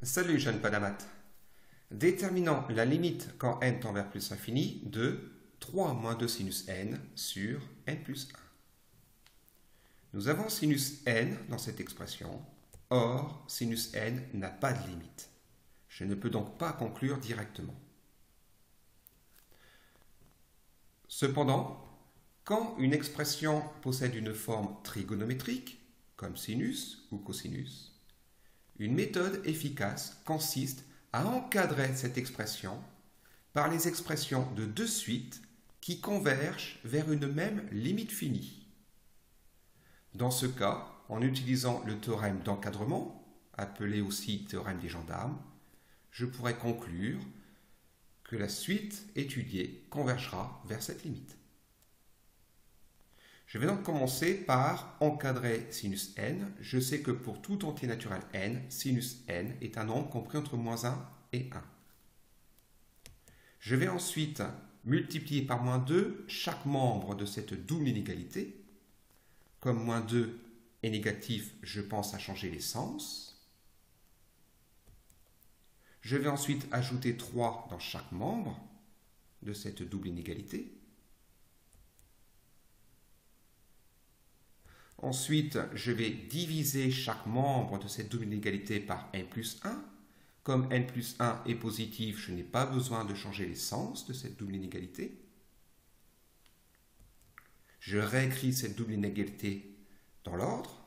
Salut jeune Padamat. Déterminons la limite quand n tend vers plus infini de 3 moins 2 sinus n sur n plus 1. Nous avons sinus n dans cette expression, or sinus n n'a pas de limite. Je ne peux donc pas conclure directement. Cependant, quand une expression possède une forme trigonométrique, comme sinus ou cosinus, une méthode efficace consiste à encadrer cette expression par les expressions de deux suites qui convergent vers une même limite finie. Dans ce cas, en utilisant le théorème d'encadrement, appelé aussi théorème des gendarmes, je pourrais conclure que la suite étudiée convergera vers cette limite. Je vais donc commencer par encadrer sinus n. Je sais que pour tout entier naturel n, sinus n est un nombre compris entre moins 1 et 1. Je vais ensuite multiplier par moins 2 chaque membre de cette double inégalité. Comme moins 2 est négatif, je pense à changer les sens. Je vais ensuite ajouter 3 dans chaque membre de cette double inégalité. Ensuite, je vais diviser chaque membre de cette double inégalité par n plus 1. Comme n plus 1 est positif, je n'ai pas besoin de changer les sens de cette double inégalité. Je réécris cette double inégalité dans l'ordre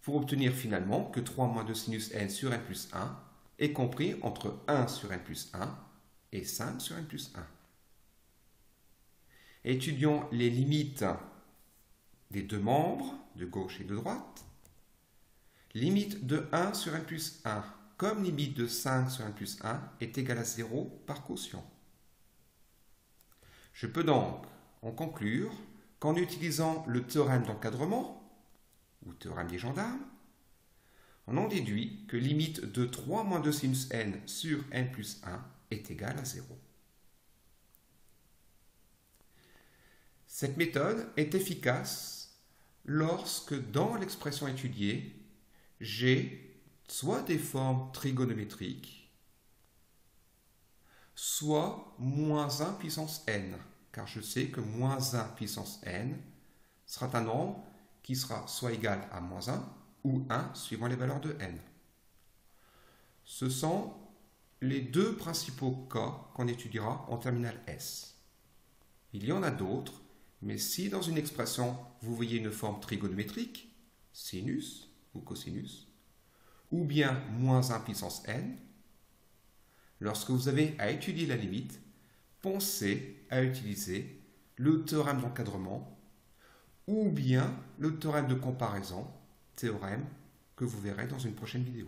pour obtenir finalement que 3 moins 2 sinus n sur n plus 1 est compris entre 1 sur n plus 1 et 5 sur n plus 1. Étudions les limites des deux membres, de gauche et de droite. Limite de 1 sur n plus 1, comme limite de 5 sur n plus 1, est égale à 0 par quotient. Je peux donc en conclure qu'en utilisant le théorème d'encadrement, ou théorème des gendarmes, on en déduit que limite de 3 moins 2 sinus n sur n plus 1 est égale à 0. Cette méthode est efficace lorsque dans l'expression étudiée, j'ai soit des formes trigonométriques, soit moins 1 puissance n, car je sais que moins 1 puissance n sera un nombre qui sera soit égal à moins 1 ou 1 suivant les valeurs de n. Ce sont les deux principaux cas qu'on étudiera en terminale S. Il y en a d'autres, mais si dans une expression, vous voyez une forme trigonométrique, sinus ou cosinus, ou bien moins 1 puissance n, lorsque vous avez à étudier la limite, pensez à utiliser le théorème d'encadrement ou bien le théorème de comparaison, théorème que vous verrez dans une prochaine vidéo.